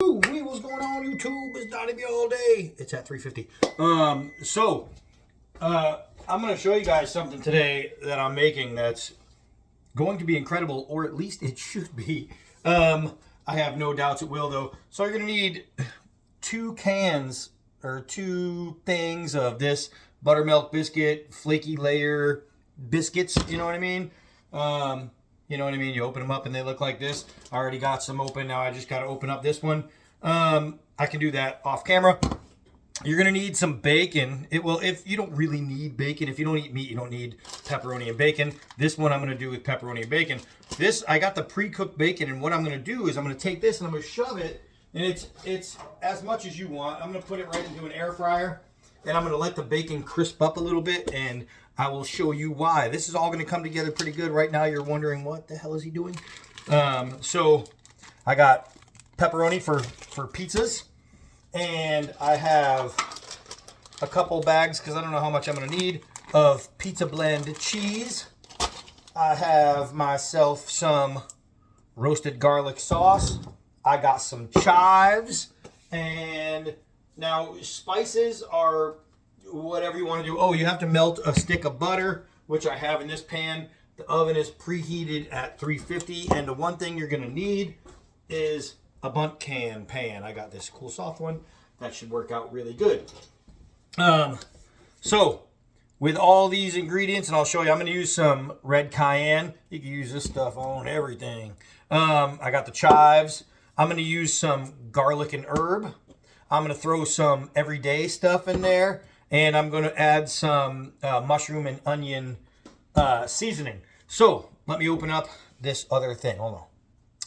What's going on, YouTube? It's Donnie all day. It's at 3:50. I'm going to show you guys something today that I'm making that's going to be incredible, or at least it should be. I have no doubts it will, though. So you're going to need 2 cans or 2 things of this buttermilk biscuit, flaky layer biscuits. You know what I mean? You know what I mean? You open them up and they look like this. I already got some open. Now I just got to open up this one. I can do that off camera. You're going to need some bacon. If you don't really need bacon, if you don't eat meat, you don't need pepperoni and bacon. This one I'm going to do with pepperoni and bacon. I got the pre-cooked bacon, and what I'm going to do is I'm going to take this and I'm going to shove it, and it's as much as you want. I'm going to put it right into an air fryer, and I'm going to let the bacon crisp up a little bit, and I will show you why. This is all going to come together pretty good. Right now you're wondering, what the hell is he doing? So I got pepperoni for pizzas, and I have a couple bags, because I don't know how much I'm going to need, of pizza blend cheese. I have myself some roasted garlic sauce. I got some chives, and now spices are whatever you want to do. Oh, you have to melt a stick of butter, which I have in this pan. The oven is preheated at 350, and the one thing you're going to need is a bunt pan. I got this cool soft one. That should work out really good. So with all these ingredients, and I'll show you, I'm going to use some red cayenne. You can use this stuff on everything. I got the chives. I'm going to use some garlic and herb. I'm going to throw some everyday stuff in there. And I'm going to add some mushroom and onion seasoning. So let me open up this other thing. Hold on.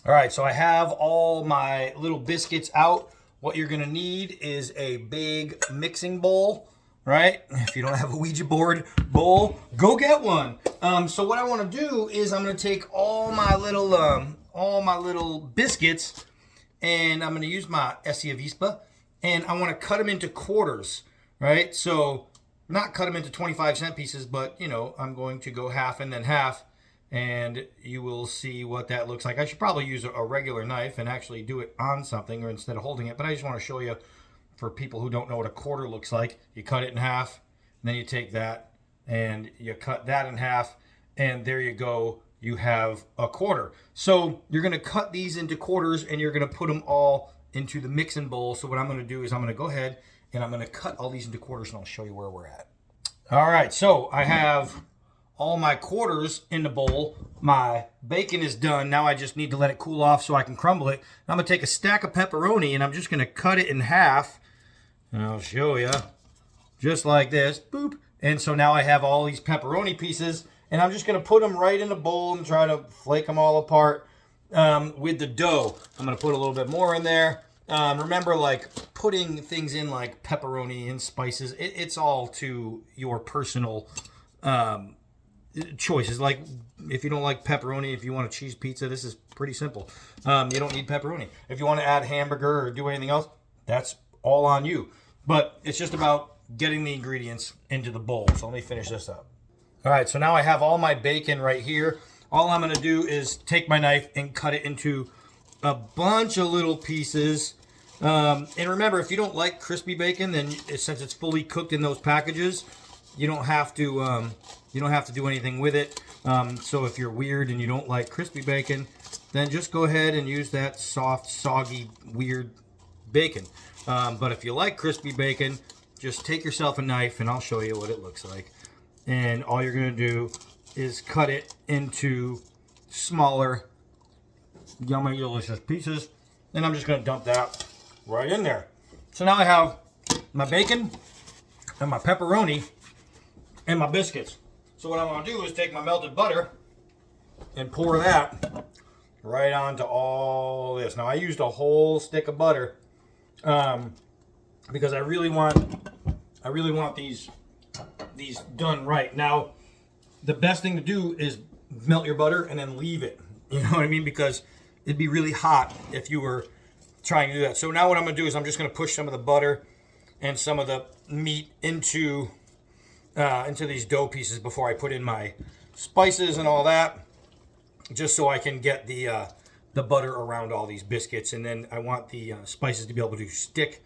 All right, so I have all my little biscuits out. What you're going to need is a big mixing bowl, right? If you don't have a Ouija board bowl, go get one. So what I want to do is I'm going to take all my little biscuits, and I'm going to use my Essie Avispa, and I want to cut them into quarters. Right, so not cut them into 25-cent pieces, but, you know, I'm going to go half and then half, and you will see what that looks like. I should probably use a regular knife and actually do it on something or instead of holding it, but I just want to show you, for people who don't know what a quarter looks like, you cut it in half, and then you take that, and you cut that in half, and there you go, you have a quarter. So you're going to cut these into quarters, and you're going to put them all into the mixing bowl. So what I'm going to do is I'm going to go ahead and I'm going to cut all these into quarters, and I'll show you where we're at. All right, so I have all my quarters in the bowl. My bacon is done. Now I just need to let it cool off so I can crumble it. I'm going to take a stack of pepperoni, and I'm just going to cut it in half. And I'll show you. Just like this. Boop. And so now I have all these pepperoni pieces, and I'm just going to put them right in the bowl and try to flake them all apart with the dough. I'm going to put a little bit more in there. Remember, like, putting things in like pepperoni and spices, it's all to your personal choices. Like, if you don't like pepperoni, if you want a cheese pizza, this is pretty simple. You don't need pepperoni. If you want to add hamburger or do anything else, that's all on you. But it's just about getting the ingredients into the bowl. So let me finish this up. All right, so now I have all my bacon right here. All I'm going to do is take my knife and cut it into a bunch of little pieces. And remember, if you don't like crispy bacon, then since it's fully cooked in those packages, you don't have to do anything with it. So if you're weird and you don't like crispy bacon, then just go ahead and use that soft, soggy, weird bacon. But if you like crispy bacon, just take yourself a knife, and I'll show you what it looks like. And all you're going to do is cut it into smaller, yummy, delicious pieces. And I'm just going to dump that right in there. So now I have my bacon and my pepperoni and my biscuits. So what I want to do is take my melted butter and pour that right onto all this. Now I used a whole stick of butter because I really want these done right. Now the best thing to do is melt your butter and then leave it. You know what I mean? Because it'd be really hot if you were trying to do that. So now what I'm going to do is I'm just going to push some of the butter and some of the meat into these dough pieces before I put in my spices and all that, just so I can get the the butter around all these biscuits, and then I want the spices to be able to stick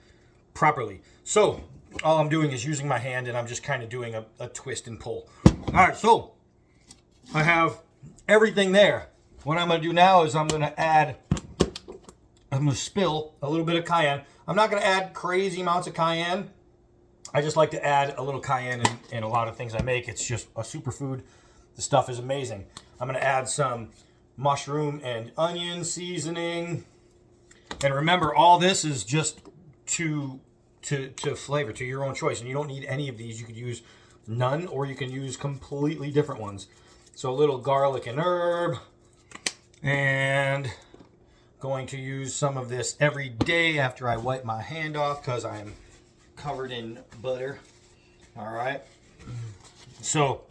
properly. So all I'm doing is using my hand, and I'm just kind of doing a twist and pull. All right, so I have everything there. What I'm going to do now is I'm going to spill a little bit of cayenne. I'm not going to add crazy amounts of cayenne. I just like to add a little cayenne in a lot of things I make. It's just a superfood. The stuff is amazing. I'm going to add some mushroom and onion seasoning. And remember, all this is just to flavor, to your own choice. And you don't need any of these. You could use none, or you can use completely different ones. So a little garlic and herb. And going to use some of this every day after I wipe my hand off because I am covered in butter. All right. So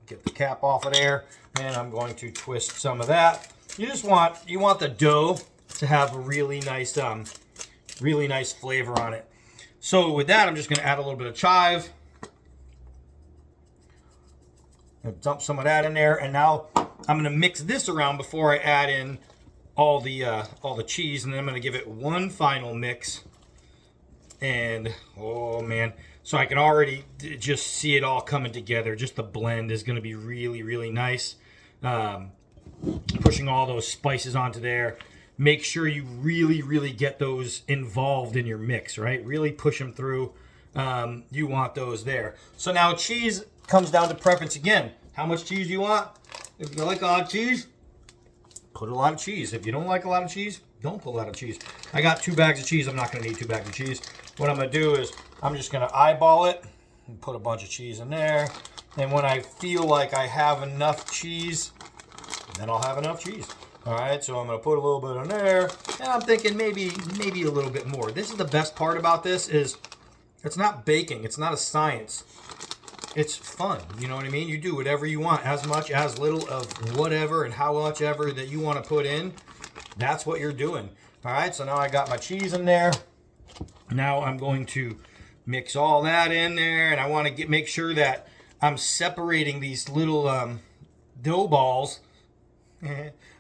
get the cap off of there, and I'm going to twist some of that. You want the dough to have a really nice flavor on it. So with that, I'm just going to add a little bit of chive. Dump some of that in there, and now I'm going to mix this around before I add in all the cheese, and then I'm going to give it one final mix. And oh man, so I can already just see it all coming together. Just the blend is going to be really, really nice. Pushing all those spices onto there. Make sure you really, really get those involved in your mix, right? Really push them through. You want those there. So now cheese comes down to preference again. How much cheese do you want? If you like a lot of cheese, put a lot of cheese. If you don't like a lot of cheese, don't put a lot of cheese. I got 2 bags of cheese. I'm not going to need 2 bags of cheese. What I'm going to do is I'm just going to eyeball it and put a bunch of cheese in there. And when I feel like I have enough cheese, then I'll have enough cheese. All right, so I'm going to put a little bit in there. And I'm thinking maybe a little bit more. This is the best part about this is it's not baking. It's not a science. It's fun. You know what I mean? You do whatever you want, as much, as little of whatever and how much ever that you want to put in. That's what you're doing. All right, so now I got my cheese in there. Now I'm going to mix all that in there, and I want to make sure that I'm separating these little dough balls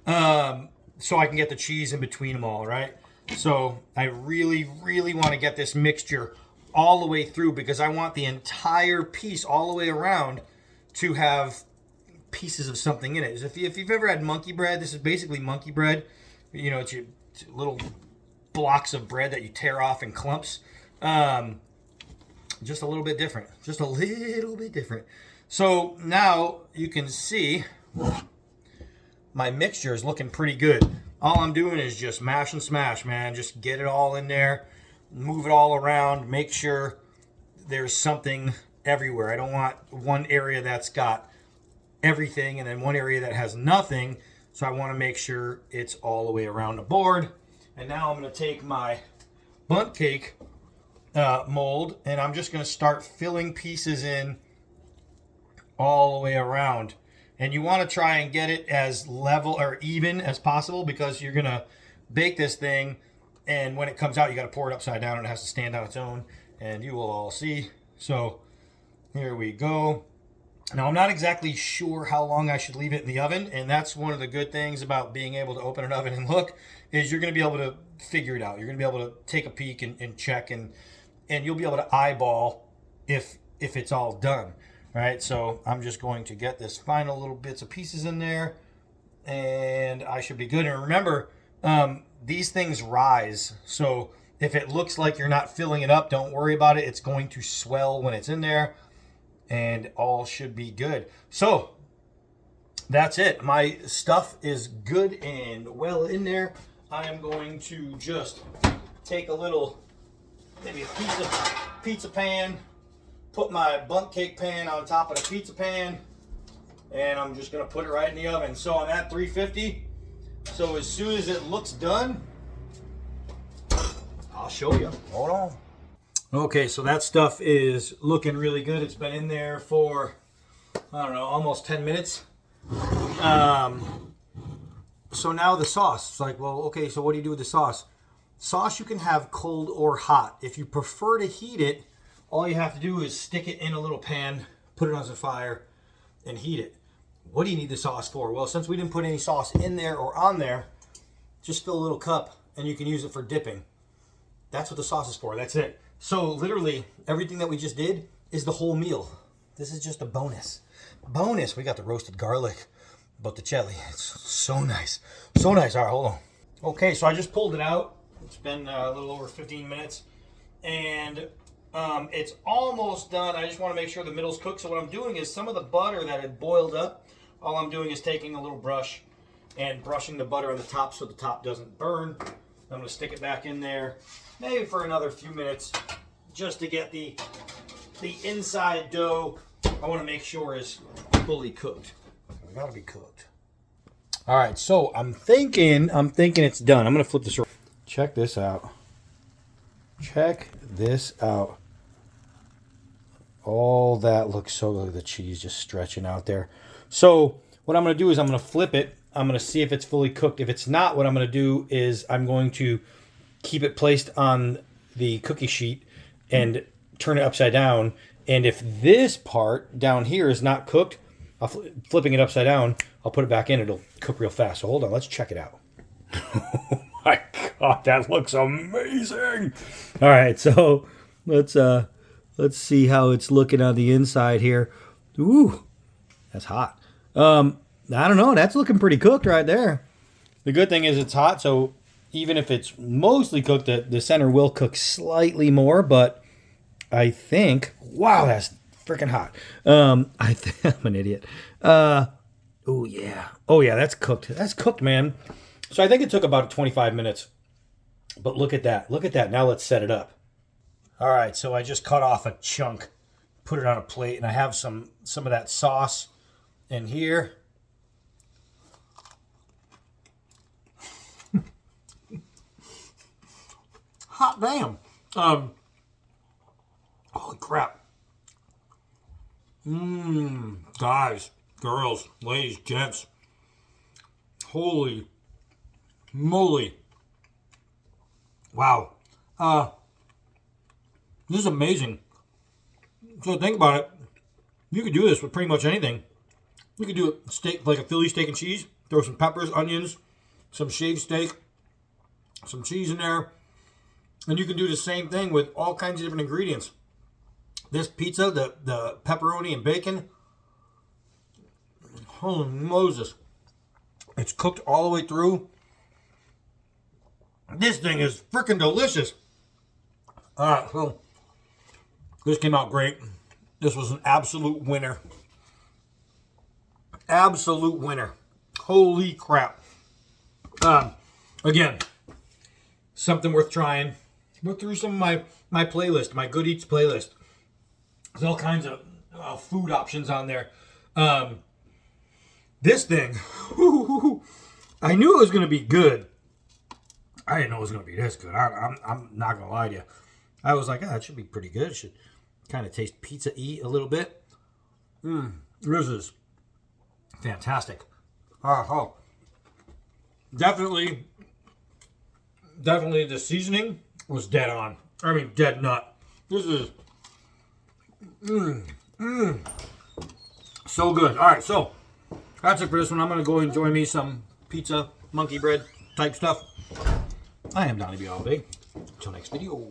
so I can get the cheese in between them all, right? So I really, really want to get this mixture all the way through because I want the entire piece all the way around to have pieces of something in it. If you've ever had monkey bread, this is basically monkey bread. You know, it's little blocks of bread that you tear off in clumps. Just a little bit different. Just a little bit different. So now you can see my mixture is looking pretty good. All I'm doing is just mash and smash, man. Just get it all in there. Move it all around. Make sure there's something everywhere. I don't want one area that's got everything and then one area that has nothing. So I want to make sure it's all the way around the board. And now I'm going to take my bundt cake mold, and I'm just going to start filling pieces in all the way around. And you want to try and get it as level or even as possible because you're going to bake this thing, and when it comes out, you got to pour it upside down, and it has to stand on its own, and you will all see. So here we go. Now, I'm not exactly sure how long I should leave it in the oven, and that's one of the good things about being able to open an oven and look, is you're going to be able to figure it out. You're going to be able to take a peek and check, and you'll be able to eyeball if it's all done. All right, so I'm just going to get this final little bits of pieces in there, and I should be good. And remember, these things rise, so if it looks like you're not filling it up, don't worry about it. It's going to swell when it's in there, and all should be good. So that's it. My stuff is good and well in there. I am going to just take a little, maybe a pizza pan, put my bundt cake pan on top of the pizza pan, and I'm just going to put it right in the oven. So I'm at 350. So as soon as it looks done, I'll show you. Hold on. Okay, so that stuff is looking really good. It's been in there for, I don't know, almost 10 minutes. So now the sauce. It's like, well, okay, so what do you do with the sauce? Sauce you can have cold or hot. If you prefer to heat it, all you have to do is stick it in a little pan, put it on the fire, and heat it. What do you need the sauce for? Well, since we didn't put any sauce in there or on there, just fill a little cup and you can use it for dipping. That's what the sauce is for. That's it. So literally everything that we just did is the whole meal. This is just a bonus. Bonus. We got the roasted garlic, botticelli. It's so nice. So nice. All right, hold on. Okay, so I just pulled it out. It's been a little over 15 minutes. And it's almost done. I just want to make sure the middle's cooked. So what I'm doing is some of the butter that had boiled up, all I'm doing is taking a little brush and brushing the butter on the top so the top doesn't burn. I'm going to stick it back in there, maybe for another few minutes, just to get the inside dough, I want to make sure is fully cooked. It's got to be cooked. All right, so I'm thinking it's done. I'm going to flip this around. Check this out. Check this out. Oh, that looks so good. The cheese just stretching out there. So what I'm going to do is I'm going to flip it. I'm going to see if it's fully cooked. If it's not, what I'm going to do is I'm going to keep it placed on the cookie sheet and turn it upside down. And if this part down here is not cooked, flipping it upside down, I'll put it back in. It'll cook real fast. So hold on. Let's check it out. Oh my God, that looks amazing. All right, so let's see how it's looking on the inside here. Ooh, that's hot. I don't know. That's looking pretty cooked right there. The good thing is it's hot, so even if it's mostly cooked, the center will cook slightly more, but I think, wow, that's freaking hot. I'm an idiot. Oh yeah, that's cooked. That's cooked, man. So I think it took about 25 minutes, but look at that. Look at that. Now let's set it up. All right, so I just cut off a chunk, put it on a plate, and I have some of that sauce in here. Hot damn. Holy crap. Guys, girls, ladies, gents. Holy moly. Wow. This is amazing. So think about it. You could do this with pretty much anything. You could do a steak, like a Philly steak and cheese. Throw some peppers, onions, some shaved steak, some cheese in there. And you can do the same thing with all kinds of different ingredients. This pizza, the pepperoni and bacon. Holy Moses. It's cooked all the way through. This thing is freaking delicious. All right, so this came out great. This was an absolute winner. Absolute winner. Holy crap. Again, something worth trying. Look through some of my playlist, my Good Eats playlist. There's all kinds of food options on there. This thing, I knew it was going to be good. I didn't know it was going to be this good. I'm not going to lie to you. I was like, it should be pretty good. It should kind of taste pizza-y a little bit. This is fantastic. Definitely the seasoning was dead on. I mean, dead nut. This is so good. All right, so that's it for this one. I'm going to go enjoy me some pizza, monkey bread type stuff. I am Donnie B. All Day. Until next video.